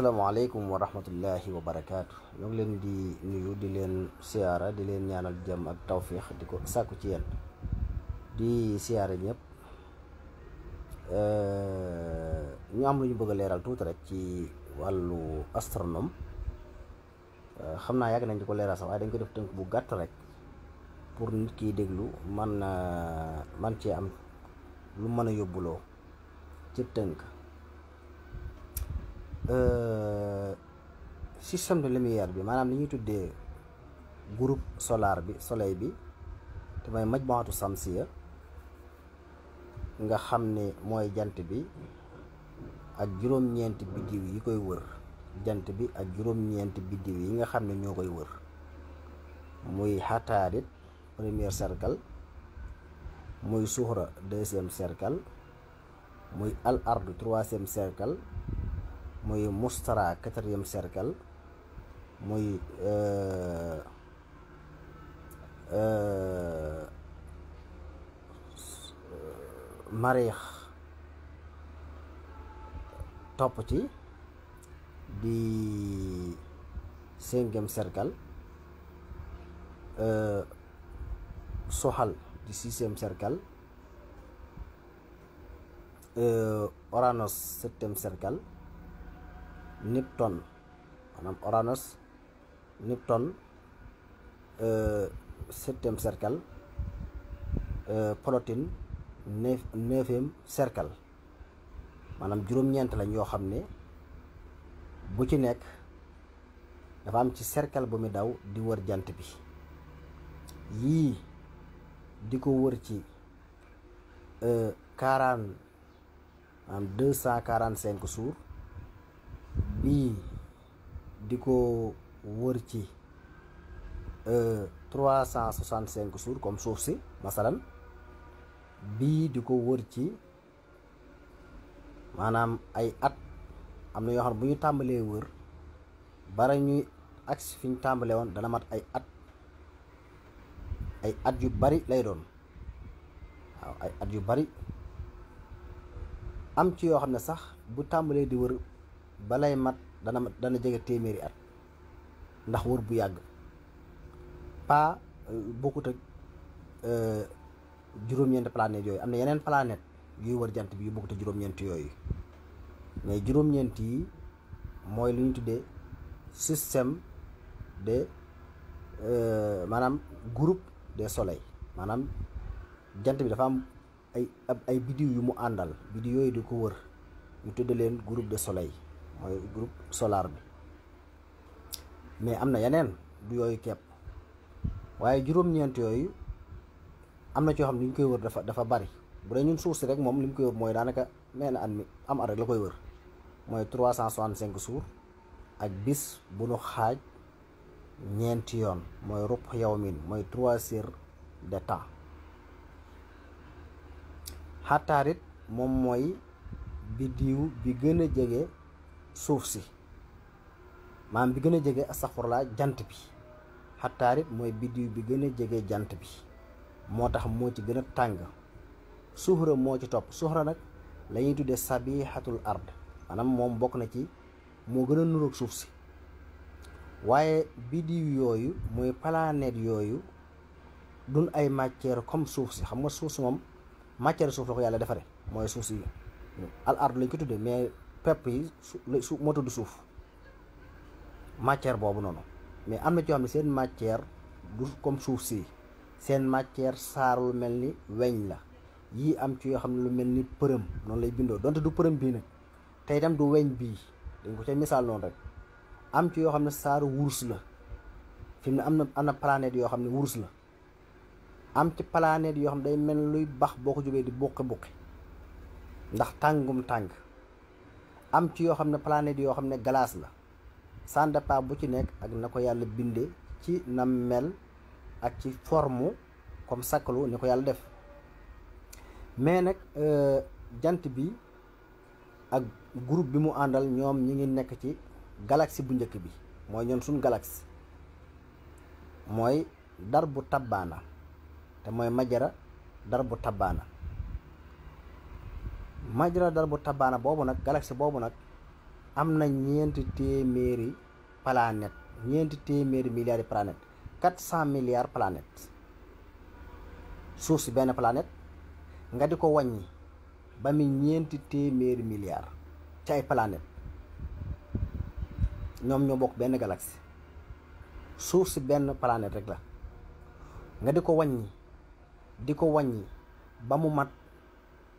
asalaamaaleykum wa rahmatullahi wa barakaatu. ñoo ngi leen di nuyu di leen siyaara di leen ñaanal jàmm ak tawfiix di ko sàkku ci yéen di siyaara ñëpp. ñu am lu ñu bëgg a leeral tuuti rek ci wàllu astronome. xam naa yàgg nañ di ko leeral sax waaye dañ ko def tënk bu gàtt rek pour nit kiy déglu man cee am lu mën a yóbbuloo ci tënk. Système de lumière bi maanaam li ñuy tuddee groupe solaire bi soleil bi te mooy majmuatu samsiya nga xam ne mooy jant bi ak juróom-ñeenti biddiw yi koy wër jant bi ak juróom-ñeenti biddiw yi nga xam ne ñoo koy wër muy xataarit premier cercle, muy suxra deuxième cercle, muy al ardu troisième cercle, muy mustara quatrième cercle, muy mariix topp ci di cinquième cercle, soxal di sixième cercle, Uranus septième cercle, Neptune maanaam Uranus Neptune septième cercle, Plutone neuvième cercle. maanaam juróom-ñeent lañ yoo xam ne bu ci nekk dafa am ci cercle bu mu daw di wër jant bi, yii di ko wër ci 245 jours, bii di ko wër ci 365 jours comme suuf si masalan, bii di ko wër ci maanaam ay at. am na yoo xam ne bu ñu tàmbalee wër bara ñuy agsi fi ñu tàmbalee woon dana mat ay at yu bari lay doon. waaw ay at yu bari. am ci yoo xam ne sax bu tàmbalee di wër balay mat dana jege téeméeri at ndax wër bu yàgg pas bokkut ak juróom-ñeenti planètes yooyu. am na yeneen planète yuy wër jant bi yu bokkut ak juróom-ñeenti yooyu, mais juróom-ñeenti yi mooy lu ñu tuddee système de maanaam groupe des soleils. maanaam jant bi dafa am ay biddiw yu mu àndal, biddiw yooyu di ko wër ñu tudde leen groupe de soleil, mooy groupe solaire bi. mais am na yeneen du yooyu kepp, waaye juróom-ñeent yooyu am na ci yoo xam ne li ñu koy wër dafa bari. bu dee ñun suuf si rek moom li mu koy wër mooy daanaka mel na am at rek la koy wër, mooy 365 jours ak bis bu nu xaaj ñeenti yoon, mooy rubb yawmin, mooy 3 heures de temps. xataarit moom mooy biddiw bi gën a jege suuf si, maanaam bi gën a jege astaxfurlaa jant bi. xataarit mooy biddiw bi gën a jege jant bi, moo tax moo ci gën a tàng. suxra moo ci topp. suxra nag la ñuy tuddee sabixatul ard, maanaam moom bokk na ci moo gën a nuroog suuf si. waaye biddiw yooyu mooy planète yooyu duñ ay matière comme suuf si. xam nga suuf si moom matière suuf la ko yàlla defare, mooy suuf si al ard lañ ko tuddee, mais pepp yi moo tudd suuf, matière boobu noonu. mais am na ci yoo xam ne seen matière du comme suuf si, seen matière saarul mel ni weñ la. yii am ci yoo xam ne lu mel ni përëm noonu lay bindoo, donte du përëm bii nag, te itam du weñ bii, dañ ko ca misaal noonu rek. am ci yoo xam ne saaru wurus la, fi mu ne am na planète yoo xam ne wurus la. am ci planète yoo xam ne day mel luy bax boo ko jógee di buqi ndax tàngum tàng. am ci yoo xam ne planète yoo xam ne glace la. ça dépend bu ci nekk ak na ko yàlla bindee ci na mel ak ci forme comme sakkalu ni ko yàlla def. mais nag jant bi ak groupe bi mu àndal ñoom ñi ngi nekk ci galaxie bu njëkk bi, mooy ñoom suñ galaxie mooy dar bu tabbaana, te mooy majara dar bu tabbaana. majara dar bu tabbaana boobu nag, galaxie boobu nag am na ñeenti téeméeri planète, ñeenti téeméeri milliards planète, 400 milliards planète. suuf si benn planète nga di ko wàññi ba mi ñeenti téeméeri milliards ci ay planète, ñoom ñoo bokk benn galaxie. suuf si benn planète rek la nga di ko wàññi ba mu mat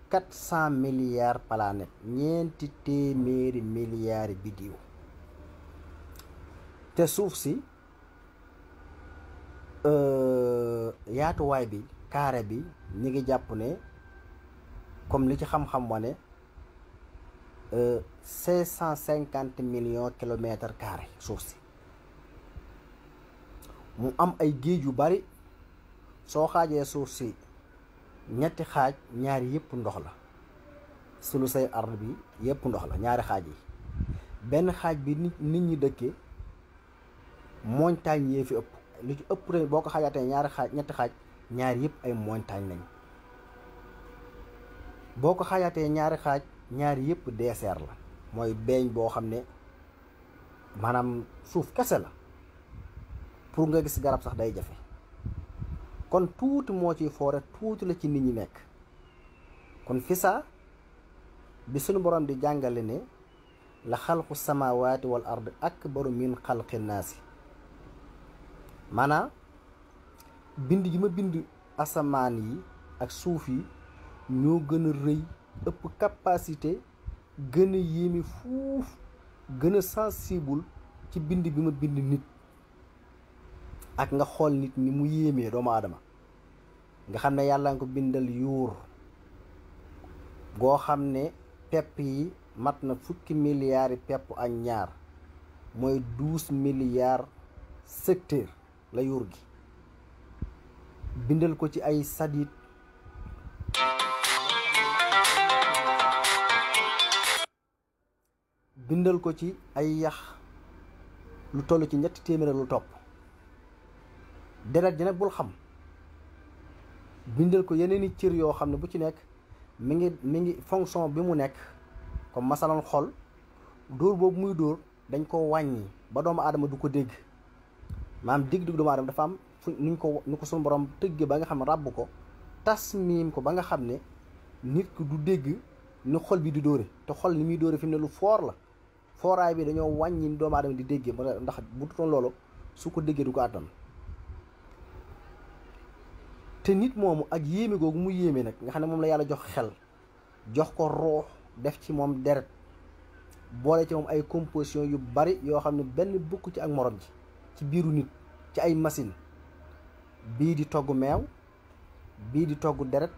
400 milliards planète, ñeenti téeméeri milliards biddiw. te suuf si yaatuwaay bi carré bi ñi ngi jàpp ne comme li ci xam-xam wane 550 millions kilomètres carrés suuf si. mu am ay géej yu bari, soo xaajee suuf si ñetti xaaj, ñaari yëpp ndox la. sulu say ard bi yëpp ndox la, ñaari xaaj yi. benn xaaj bi nit ñi dëkkee montagne yee fi ëpp. lu ci ëpp tamit boo ko xaajaatee ñetti xaaj, ñaari yëpp ay montagne lañ. boo ko xaajaatee ñaari xaaj, ñaari yëpp désert la, mooy beeñ boo xam ne maanaam suuf kese la, pour nga gis garab sax day jafe. kon tuuti moo ciy foore, tuuti la ci nit ñi nekk. kon fisa bi suñu borom di jàngale ne la xalqu samawati wal ard akbaru min xalqi naasi, maanaam bind gi ma bind asamaan yi ak suuf yi ñoo gën a rëy, ëpp capacité, gën a yéeme fuuf, gën a sensible ci bind bi ma bind nit. ak nga xool nit ni mu yéemee doomu aadama, nga xam ne yàlla nga ko bindal yuur goo xam ne pepp yi mat na 10 milliards pepp ak ñaar, mooy 12 milliards secteur la yuur gi. bindal ko ci ay sadit, bindal ko ci ay yax lu toll ci 3 téeméer lu topp. deret ji nag bul xam, bindal ko yeneen i cër yoo xam ne bu ci nekk mi ngi fonction bi mu nekk. comme masalan xol, dóor boobu muy dóor dañ ko wàññi ba doomu aadama du ko dégg. maanaam dégg-dégg doomu aadama dafa am fu ñu ko suñu borom tëgge ba nga xam ne ràbb ko, tasmiim ko ba nga xam ne nit ki du dégg ni xol bi di dóore. te xol ni muy dóore fi mu ne lu foor la, fooraay bi dañoo wàññi doomu aadama di déggee, ndax bu dutoon loolu su ko déggee du ko àttan. te nit moomu ak yéeme googu mu yéeme nag, nga xam ne moom la yàlla jox xel, jox ko ruux, def ci moom deret, boole ci moom ay composition yu bari yoo xam ne benn bukk ci ak morom ji ci biiru nit, ci ay machine. bii di togg meew, bii di togg deret,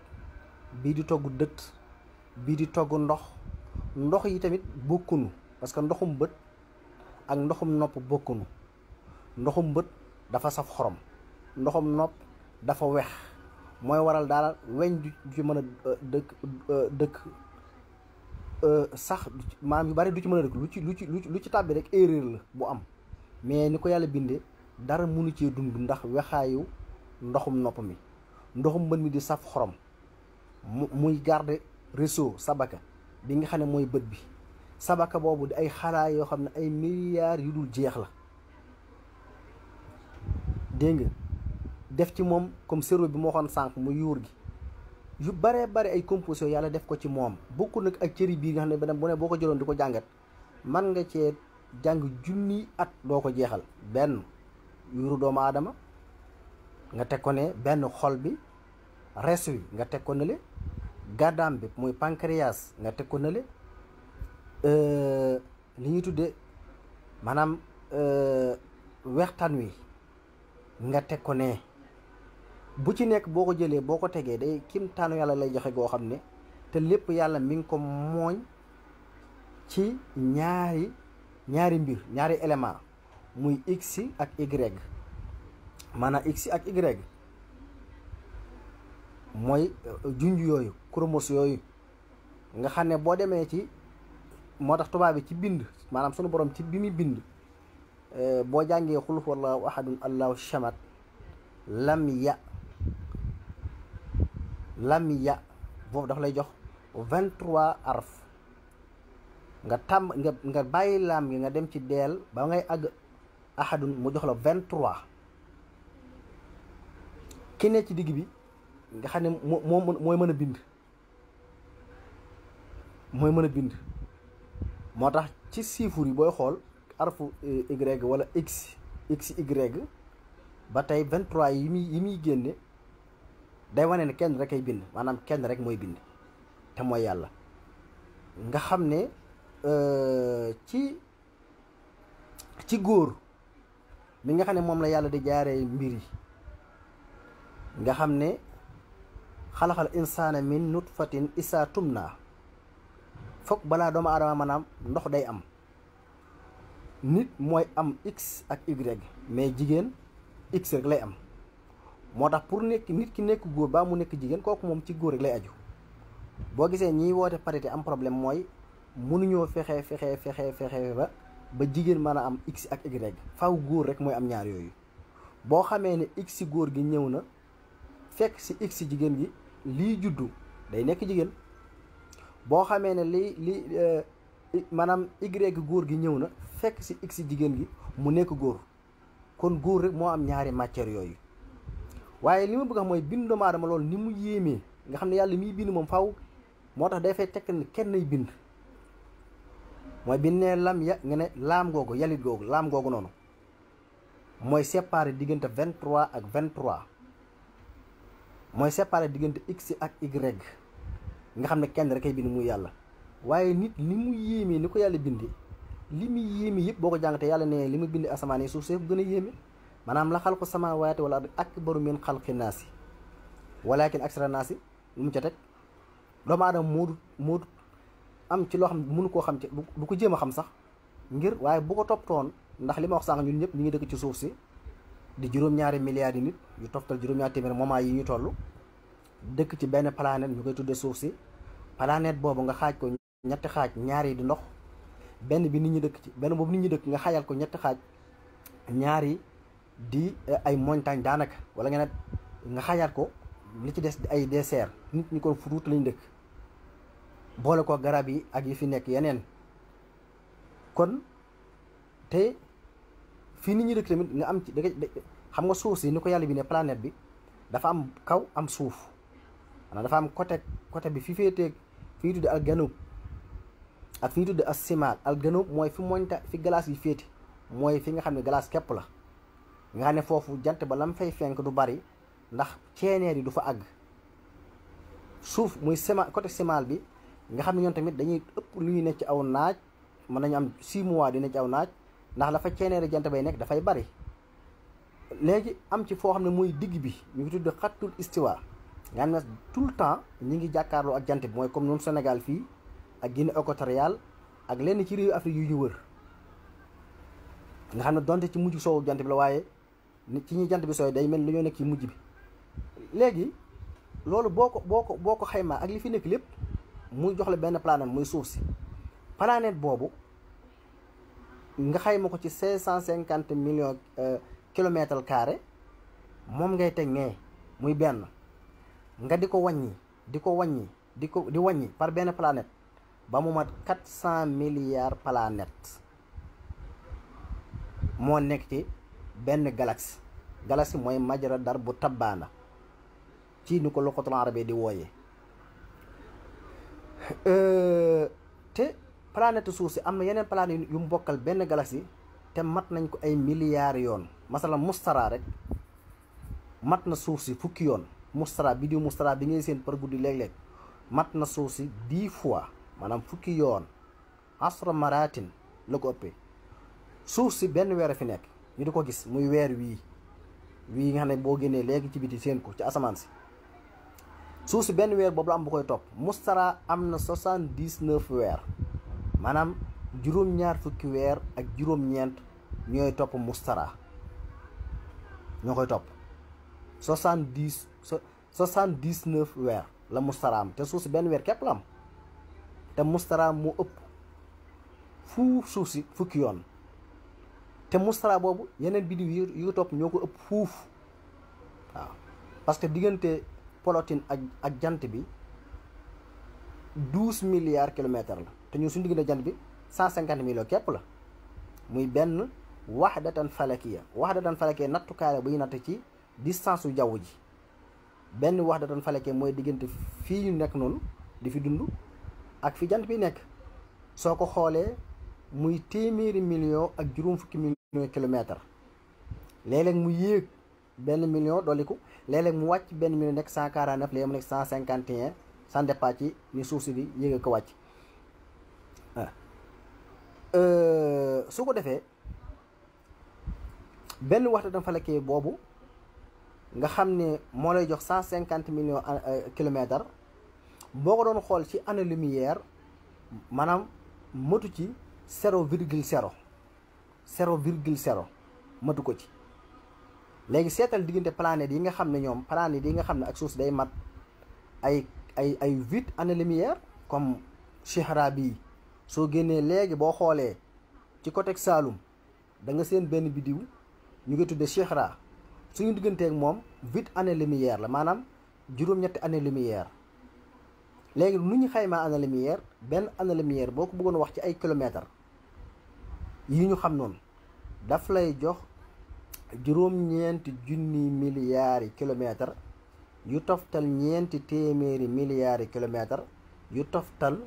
bii di togg dëtt, bii di togg ndox yi tamit bokkunu, parce que ndoxum bët ak ndoxum nopp bokkunu. ndoxum bët dafa saf xorom, ndoxum nopp dafa wex, mooy waral daal weñ du ci mën a dëkk sax maam yu bari du ci mën a dëkk. lu ci tàbbi rek erreur la bu am, mais ni ko yàlla bindee dara mënu cee dund ndax wexaayu ndoxum nopp mi. ndoxum bët mi di saf xorom, muy garder réseau sabaka bi nga xam ne mooy bët bi. sabaka boobu di ay xalaa yoo xam ne ay milliards yu dul jeex la, dégg nga. def ci moom comme cerveau bi moo waxoon sànq mu yuur gi, yu baree bari ay composition yàlla def ko ci moom. bokku nag ak cëri bii nga xam ne beneen bu ne boo ko jëloon di ko jàngat, man nga cee jàng junni at doo ko jeexal. benn yuuru doomu aadama nga teg ko ne, benn xol bi, res wi nga teg ko nale, gàddaam bi muy pancréas nga teg ko nale, li ñuy tudde maanaam wextaan wi nga teg ko ne. bu ci nekk boo ko jëlee boo ko tegee day kimtaanu yàlla lay joxe goo xam ne, te lépp yàlla mi ngi ko mooñ ci ñaari mbir, ñaari élément, muy x ak y. maanaam x ak y mooy junj yooyu, chromos yooyu nga xam ne boo demee ci, moo tax tubaab bi ci bind, maanaam sunu borom ci bi muy bind, boo jàngee xul huwallaahu ahadun allahu samad lam ya boobu dafa lay jox 23 araf nga bàyyi laam gi nga dem ci deel ba ngay àgg ahadun mu jox la 23. ki ne ci digg bi nga xam ne mooy mën a bind moo tax ci chiffre yi booy xool arfu y wala x y ba tey 23 yi muy génne day wane ne kenn rek ay bind, maanaam kenn rek mooy bind te mooy yàlla. nga xam ne ci góor mi nga xam ne moom la yàlla di jaaree mbir yi, nga xam ne xalaxal insaana min nutfatin isaa tumna, foog balaa doomu aadama maanaam ndox day am. nit mooy am x ak y mais jigéen x rek lay am. moo tax pour nit ki nekk góor baa mu nekk jigéen kooku moom ci góor rek lay aju. boo gisee ñiy woote parité am problème mooy mënuñoo fexe ba jigéen mën a am x ak y, faw góor rek mooy am ñaar yooyu. boo xamee ne x góor gi ñëw na fekk si x jigéen gi, lii juddu day nekk jigéen. boo xamee ne maanaam y góor gi ñëw na fekk si x jigéen gi mu nekk góor, kon góor rek moo am ñaari matière yooyu. waaye li ma bëgg a xam mooy bind doomu aadama loolu ni mu yéemee, nga xam ne yàlla miy bind moom faw moo tax day fay tekk ne kenn nay bind. mooy bind ne lam ya nga ne laam googu yalit googu laam googu noonu mooy séparé diggante 23 ak 23, mooy séparé diggante x ak y nga xam ne kenn rek ay bind muy yàlla. waaye nit li mu yéemee ni ko yàlla bindi, li muy yéeme yëpp boo ko jàngatee yàlla ne li mu bind asamaan yi suuf see ko gën a yéeme. maanaam la xalqu samaawaati wal ardi akbaru min xalqi naasi walaakin aksara naasi lu mu ca teg. doomu aadama moo am ci loo xam ne mënu koo xam ci du ko jéem a xam sax ngir, waaye bu ko toppatoon, ndax li ma wax sànq ñun ñëpp ñu ngi dëkk ci suuf si di juróom-ñaari milliards yi nit yu toftal juróom-ñaari téeméer moment yi ñu toll dëkk ci benn planète ñu koy tudde suuf si. planète boobu nga xaaj ko ñetti xaaj, ñaar yi di ndox, benn bi nit ñi dëkk ci, benn boobu nit ñi dëkk nga xaajal ko ñetti xaaj, ñaar yi di ay montagne daanaka, wala nga xaajaat ko li ci des di ay désert. nit ñi kon furuut lañ dëkk, boole ko garab yi ak yi fi nekk yeneen. kon te fii nit ñi dëkk tamit nga am ci xam nga suuf si ni ko yàlla bi ne planète bi dafa am kaw am suuf, maanaam dafa am côté bi fi féetee fii tudde al ganub ak fii tudde as simaal. al ganub mooy fi glace yi féete, mooy fi nga xam ne glace képp la, nga xam ne foofu jant ba lam fay fenk du bari ndax ceeneer yi du fa àgg. suuf muy côté simaal bi nga xam ne ñoom tamit dañuy ëpp lu ñuy nekk ci aw naaj, mën nañu am 6 mois di nekk ci aw naaj ndax la fa ceeneer jant bay nekk dafay bari. léegi am ci foo xam ne mooy digg bi ñu ngi tudd xattul istiwa, nga xam ne tout le temps ñi ngi jàkkaarloo ak jant bi, mooy comme ñun Sénégal fii ak Guinée équatoriale ak lenn ci réewu Afrique yu ñu wër, nga xam ne donte ci mujj soowu jant bi la, waaye ci ñi jant bi sooy day mel ni dañoo nekk ci mujj bi. léegi loolu boo ko xaymaa ak li fi nekk lépp muy jox la benn planète muy suuf si. planète boobu nga xayma ko ci 550 millions kilomètres carrés, moom ngay teg nee muy benn, nga di ko wàññi par benn planète ba mu mat 400 milliards planètes moo nekk ci benn galaxie mooy majra dar bu tabbaana ci ni ko luqatul arabiyya di wooyee. te planète suuf si am na yeneen planète yu mu bokkal benn galaxie te mat nañ ko ay milliards yoon. masalan mustara rek mat na suuf si fukki yoon. mustara bi ngay seen par guddi léeg-léeg mat na suuf si 10 fois, maanaam fukki yoon. asra maratin la ko ëppee. suuf si benn weer a fi nekk ñu di ko gis muy weer wii nga xam ne boo génnee léegi ci biti seen ko ci asamaan si. suuf si benn weer boobu la am bu koy topp. mustara am na 79 weer, maanaam juróom-ñaar fukki weer ak juróom-ñeent ñooy topp mustara, ñoo koy topp. 79 weer la mustara am, te suuf si benn weer képp la am, te mustara moo ëpp fuuf suuf si fukki yoon. te mustara boobu yeneen biddiw yu topp ñoo ko ëpp fuuf. waaw parce que diggante Plutone ak jant bi 12 milliards kilomètres la, te ñun suñu diggante jant bi 150 millions képp la muy benn wahdatan falakiya nattukaay la buy natt ci distance u jaww ji benn wahdatan falakiya mooy diggante fii ñu nekk noonu di fi dund ak fi jant bi nekk soo ko xoolee muy téeméeri million ak juróom fukki million kilomètre léeg-léeg mu yéeg benn million dolliku léeg-léeg mu wàcc benn million nekk 149 léegi mu nekk 151 sans départ ci ni suuf si di yéeg ko wàcc su ko defee benn waxtu dafa falakee boobu nga xam ne moo lay jox 150 millions kilomètres boo ko doon xool ci année lumière maanaam matu ci 0,0 matu ko ci. léegi seetal diggante planètes yi nga xam ne ñoom planètes yi nga xam ne ak suuf si day mat ay 8 années lumière comme Chihra bii soo génnee léegi boo xoolee ci côté Saalum da nga seen benn biddiw ñu ngi tudde Chihra suñu digganteeg moom 8 années lumière la maanaam juróom-ñetti année lumière. léegi nu ñu xaymaa année lumière benn année lumière boo ko bëggoon wax ci ay kilomètres yi ñu xam noonu daf lay jox juróom-ñeenti junni milliards yi kilomètres yu toftal ñeenti téeméeri milliards yi kilomètres yu toftal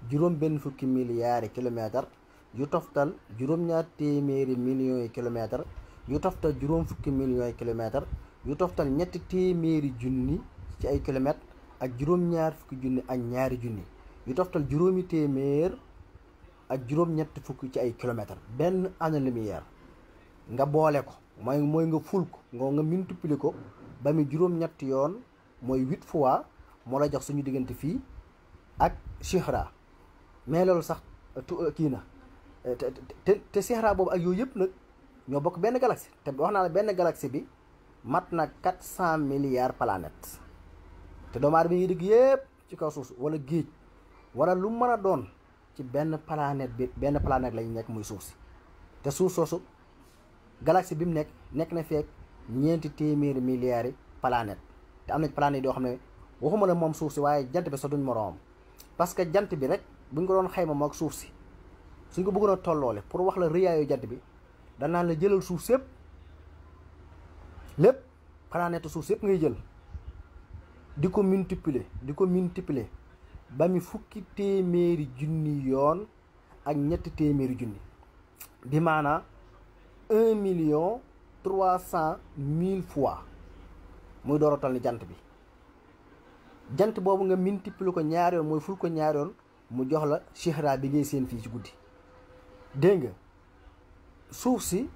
juróom benn fukki milliards yi kilomètres yu toftal juróom-ñaar téeméeri millions yi kilomètres yu toftal juróom fukki millions yi kilomètres yu toftal ñetti téeméeri junni ci ay kilomètres ak juróom-ñaar fukki junni ak ñaari junni yu toftal juróomi téeméer ak juróom-ñetti fukki ci ay kilomètres benn année lumière nga boole ko mooy nga ful ko nga multiplier ko ba mu juróom-ñetti yoon mooy 8 fois moo la jox suñu diggante fii ak Chihra mais loolu sax kii na te Chihra boobu ak yooyu yëpp nag ñoo bokk benn galaxie te wax naa la benn galaxie bi mat na 400 milliards planètes te doomu aadama yi dëgg yëpp ci kaw suuf wala géej wala lu mën a doon ci benn planète lañ nekk muy suuf si te suuf soosu galaxie bi mu nekk na feek ñeenti téeméeri milliards yi planètes te am na planètes yoo xam ne waxuma la moom suuf si waaye jant bi sa duñ moroom parce que jant bi rek buñ ko doon xayma moo ak suuf si suñ ko bëggoon a tolloole pour wax la rëyaayu jant bi danaan la jëlal suuf sépp lépp planète suuf sépp ngay jël di ko multiplier ba mi fukki téeméeri junni yoon ak ñetti téeméeri junni bi maanaa 1,300,000 fois muy door a toll ni jant bi jant boobu nga multiplier ko ñaari yoon mooy ful ko ñaari yoon mu jox la Chihra bi ngay seen fii ci guddi dégg nga suuf si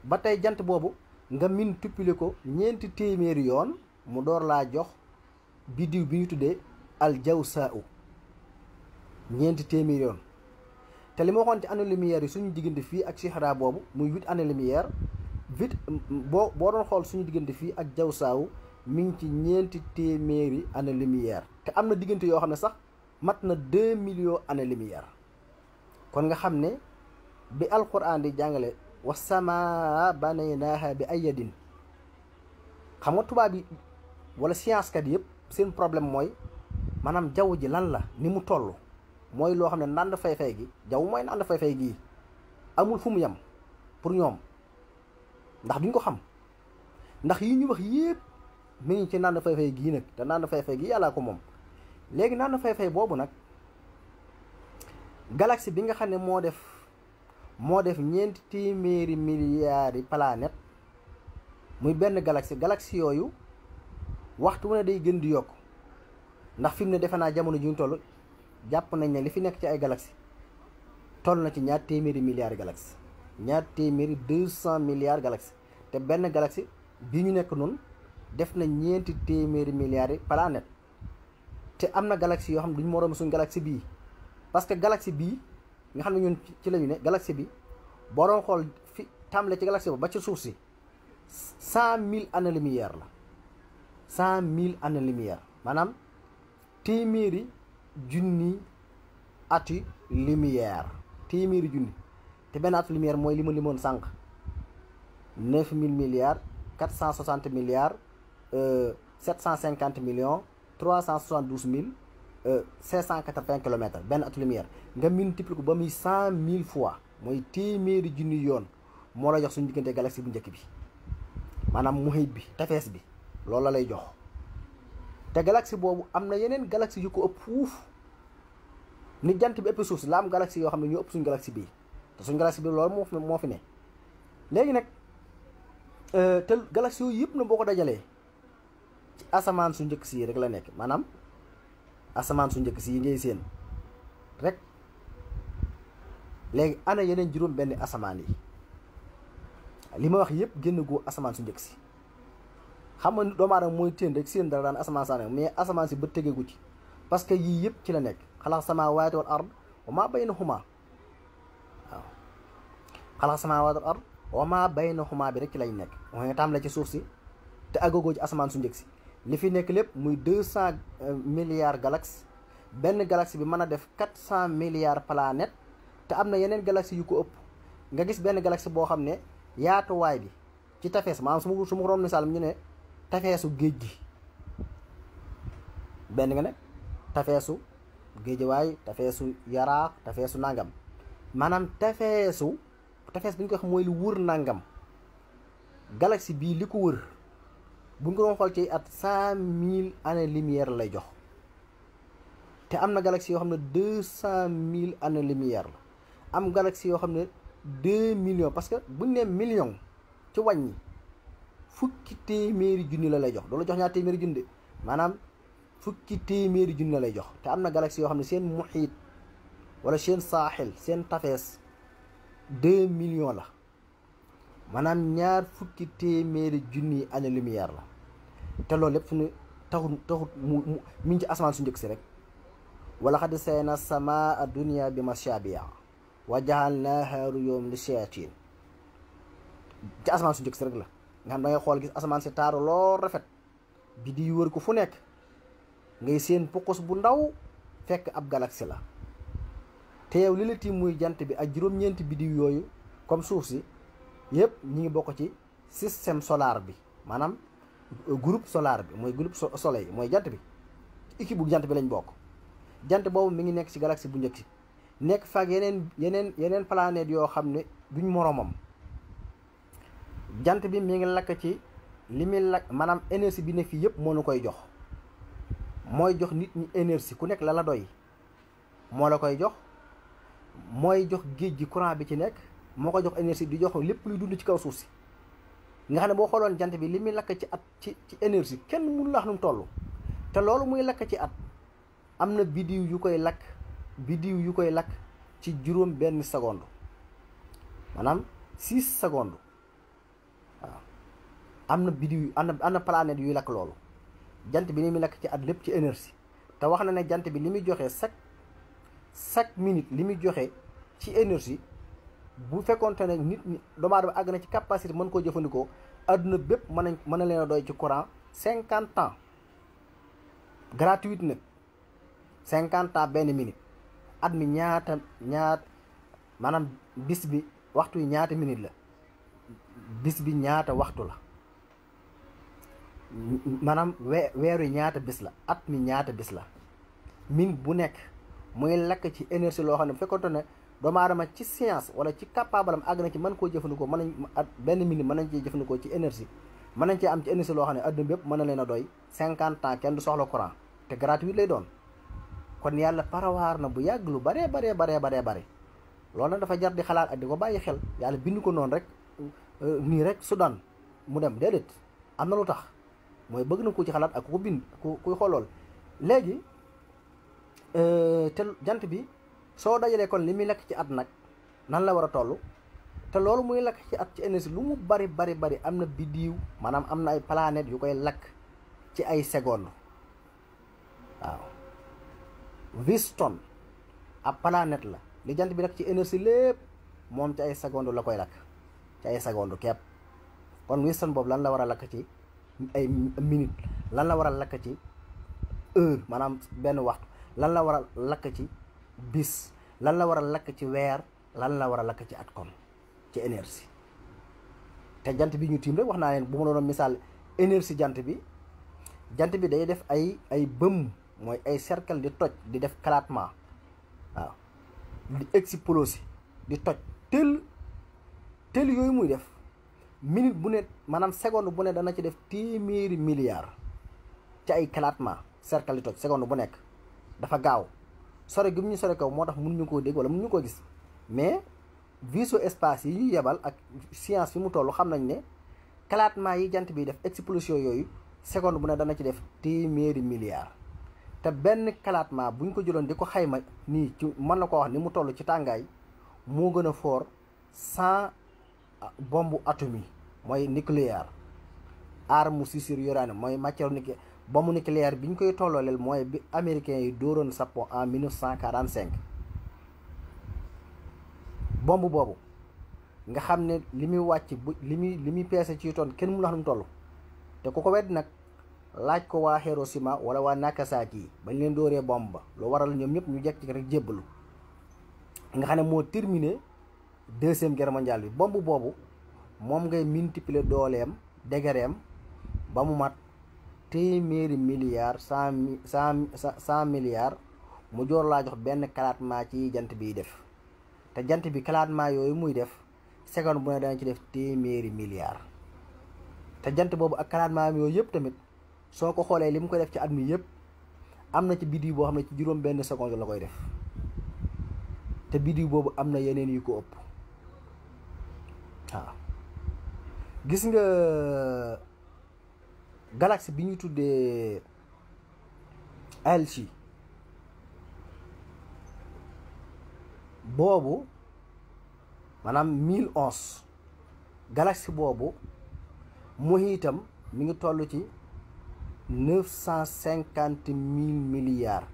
ba tey jant boobu nga multiplier ko ñeenti téeméeri yoon mu door laa jox biddiw bi ñu tuddee aljawsaa ñeenti téeméeri yoon te li ma waxoon ci année lumière yi suñu diggante fii ak Chihra boobu muy 8 années lumière boo doon xool suñu diggante fii ak jawsaaw mi ngi ci ñeenti téeméeri année lumière te am na diggante yoo xam ne sax mat na 2 millions année lumière kon nga xam ne bi alquran di jàngale wasamaa banaynaaha bi aydin xam nga tubaab yi wala science kat yëpp seen problème mooy maanaam jaww ji lan la ni mu toll mooy loo xam ne ndànd fay-fay gi jaww mooy ndànd fay-fay gii amul fu mu yem pour ñoom ndax duñ ko xam ndax yi ñu wax yépp mi ngi ci ndànd fay-fay gii nag te ndànd fay-fay gi yàllaa ko moom léegi ndànd fay-fay boobu nag galaxie bi nga xam ne moo def ñeenti téeméeri milliards yi planètes muy benn galaxie yooyu waxtu wu ne day gën di yokk ndax fi mu ne defe naa jamono ji ñu toll jàpp nañ ne li fi nekk ci ay galaxie toll na ci ñaar téeméeri milliards galaxie ñaar téeméeri 200 milliards galaxie te benn galaxie bi ñu nekk noonu def na ñeenti téeméeri milliards yi planètes te am na galaxie yoo xam ne duñ moroom suñ galaxie bii parce que galaxie bii nga xam ne ñun ci lañu ne galaxie bi boo doon xool fi tàmbale ci galaxie ba ci suuf si 100,000 années lumière la 100,000 années lumière maanaam téeméeri junni ati lumière téeméeri junni te benn atu lumière mooy li ma limoon sànq 9,000 milliards 460 milliards 750 millions 372,000 580 kilomètres benn atu lumière nga multiplier ko ba muy 100 000 fois mooy téeméeri junni yoon moo la jox suñu diggante galaxie bu njëkk bi maanaam muhit bi tefees bi loolu la lay jox te galaxie boobu am na yeneen galaxie yu ko ëpp fuuf ni jant bi ëpp suuf si la am galaxie yoo xam ne ñoo ëpp suñu galaxie bii te suñu galaxie bi loolu moo fi ne léegi nag te galaxie yooyu yëpp na boo ko dajalee ci asamaan su njëkk si rek la nekk maanaam asamaan su njëkk si yi ngay séen rek léegi ana yeneen juróom benn asamaan yi li ma wax yëpp génn goo asamaan su njëkk si xam nga doomu aadama mooy téen rek séen dara daan asamaan saa mais asamaan si ba tegeegu ci parce que yii yëpp ci la nekk xalax samaawaati wal ard wa maa baynahuma waaw xalax samaawaati wal ard wa maa baynahuma bi rek ci lañ nekk mooy nga tàmbalee ci suuf si te àggagoo ci asamaan su njëkk si li fi nekk lépp muy 200 milliards galaxies benn galaxie bi mën a def 400 milliards planètes te am na yeneen galaxie yu ko ëpp nga gis benn galaxie boo xam ne yaatuwaay bi ci tefees maanaam su ma ko doon misaal ñu ne tefeesu géej gi benn nga ne tefeesu géejawaay tefeesu yaraax tefeesu nangam maanaam tefees bi ñu ko wax mooy lu wër nangam galaxie bii li ko wër bu ñu ko doon xool ci at 100 000 années lumière lay jox te am na galaxie yoo xam ne 200 000 années lumière la am galaxie yoo xam ne 2 millions parce que buñ ne million ci wàññi fukki téeméeri junni la lay jox doo la jox ñaar téeméeri junni de maanaam fukki téeméeri junni la lay jox te am na galaxie yoo xam ne seen muhiit wala seen saaxil seen tafees 2 millions la maanaam ñaar fukki téeméeri junni année lumière la te loolu lépp suñu taxut mu ngi ci asamaan su njëkk si rek wala xad sayna samaa dunya bi mashabiha wa ja'alnaha rujuman li shayatin ci asamaan su njëkk si rek la nga xam da ngay xool gis asamaan si taaru lool rafet bi di wër ko fu nekk ngay seen pokos bu ndaw fekk ab galaxie la te yow li la tiim muy jant bi ak juróom-ñeenti biddiw yooyu comme suuf si yëpp ñi ngi bokk ci système solaire bi maanaam groupe solaire bi mooy groupe soleil mooy jant bi équipe bu jant bi lañ bokk jant boobu mi ngi nekk ci galaxie bu njëkk si nekk faak yeneen planètes yoo xam ne duñ moroomam jant bi mi ngi lakk ci li muy lakk maanaam énergie bi ne fii yëpp moo nu koy jox mooy jox nit ñi énergie ku nekk la doy moo la koy jox mooy jox géej gi courant bi ci nekk moo ko jox énergie di jox lépp luy dund ci kaw suuf si nga xam ne boo xooloon jant bi li muy lakk ci at ci énergie kenn mënu la wax nu mu toll te loolu muy lakk ci at am na biddiw yu koy lakk ci juróom benn seconde maanaam 6 secondes waaw am na biddiw am na planète yuy lakk loolu jant bi li muy lakk ci at lépp ci énergie te wax na ne jant bi li muy joxe chaque minute li muy joxe ci énergie bu fekkoonte ne nit ñi doomu aadama àgg na ci capacité mën koo jëfandikoo adduna bépp mën na leen a doy ci courant 50 ans gratuite nag 50 ans benn minute at mi ñaata maanaam bis bi waxtu yi ñaata minute la bis bi ñaata waxtu la maanaam weer yi ñaata bis la at mi ñaata bis la minute bu nekk muy lakk ci énergie loo xam ne bu fekkoonte ne doomu aadama ci science wala ci capable am àgg na ci mën koo jëfandikoo mën nañ at benn minute mën nañ cee jëfandikoo ci énergie mën nañ cee am ci énergie loo xam ne adduna bépp mën na leen a doy 50 ans kenn du soxla courant te gratuit lay doon kon yàlla parawaar na bu yàgg lu bare loolu nag dafa jar di xalaat ak di ko bàyyi xel yàlla bind ko noonu rek nii rek Soudan mu dem déedéet am na lu tax mooy bëgg na ko ci xalaat ak ku ko bind kuy xoolool léegi te jant bi soo dajalee kon li muy lakk ci at nag nan la war a toll te loolu muy lakk ci at ci énergie lu mu bari am na biddiw maanaam am na ay planètes yu koy lakk ci ay secondes waaw 20 tonnes ab planète la li jant bi lakk ci énergie lépp moom ci ay secondes la koy lakk ci ay secondes kepp kon 20 tonnes boobu lan la war a lakk ci ay minutes lan la war a lakk ci heure maanaam benn waxtu lan la war a lakk ci bis lan la war a lakk ci weer lan la war a lakk ci at kon ci énergie te jant bi ñu tiim rek wax naa leen bu ma doon misaal énergie jant bi day def ay bëm mooy ay cercle di toj di def éclatement waaw di exploser di toj tël yooyu muy def minute bu ne maanaam seconde bu ne dana ci def téeméeri milliards ci ay éclatement cercle di toj seconde bu nekk dafa gaaw sore gi mu ñu sore kaw moo tax mënuñu koo dégg wala mënuñu koo gis mais vaisseau espace yi ñu yebal ak science fi mu toll xam nañ ne éclatement yi jant bi def explosion yooyu seconde bu ne dana ci def téeméeri milliards te benn éclatement bu ñu ko jëloon di ko xayma nii ci mën na ko wax ni mu toll ci tàngaay moo gën a fort 100 bombe atomique mooy nucléaire arme sur uranium mooy matière nucléaire bombe nucléaire bi ñu koy tollooleel mooy bi américains yi dóoroon Japon en 1945 bombe boobu nga xam ne li muy wàcc bu li muy peese ci tonne kenn mënu wax nu mu toll te ku ko wedd nag laaj ko waa Hiroshima wala waa Nagasaki yi bañ leen dóoree bombe ba lu waral ñoom ñëpp ñu jekk ci rek jébbalu nga xam ne moo terminé deuxième guerre mondiale bi bombe boobu moom ngay multiplier dooleem degereem ba mu mat téeméeri milliards 100 milliards mu joor laa jox benn éclatement ci jant biy def te jant bi éclatement yooyu muy def seconde bu ne dana ci def téeméeri milliards te jant boobu ak éclatement yooyu yëpp tamit soo ko xoolee li mu ko def ci at mi yëpp am na ci biddiw boo xam ne ci juróom benn seconde la koy def te biddiw boobu am na yeneen yu ko ëpp waaw gis nga galaxie bi ñu tuddee Alchi boobu maanaam 1011 galaxie boobu mu itam mi ngi toll ci 950 000 milliards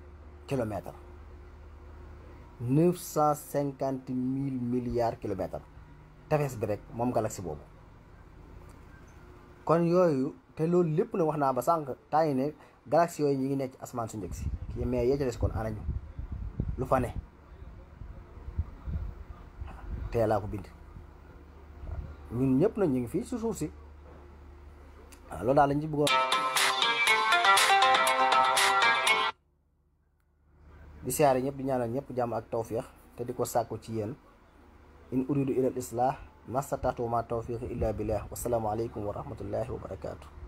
kilomètres 950 000 milliards kilomètres tefes bi rek moom galaxie boobu kon yooyu te loolu lépp na wax naa ba sànq tàyyi ne galaxie yooyu ñi ngi nekk ci asamaan su njëkk si kii mais yee ca des kon anañu lu fa ne tee laa ko bind ñun ñëpp nag ñu ngi fii su suuf si waaw loolu daal lañ ci bëggoon di siyaare ñëpp di ñaanal ñëpp jàmm ak tawfiix te di ko sàkku ci yéen in uridu ila al islah mastata'tu ma tawfiqi illa billah wasalaamu aleykum wa rahmatullahi wa barakatuh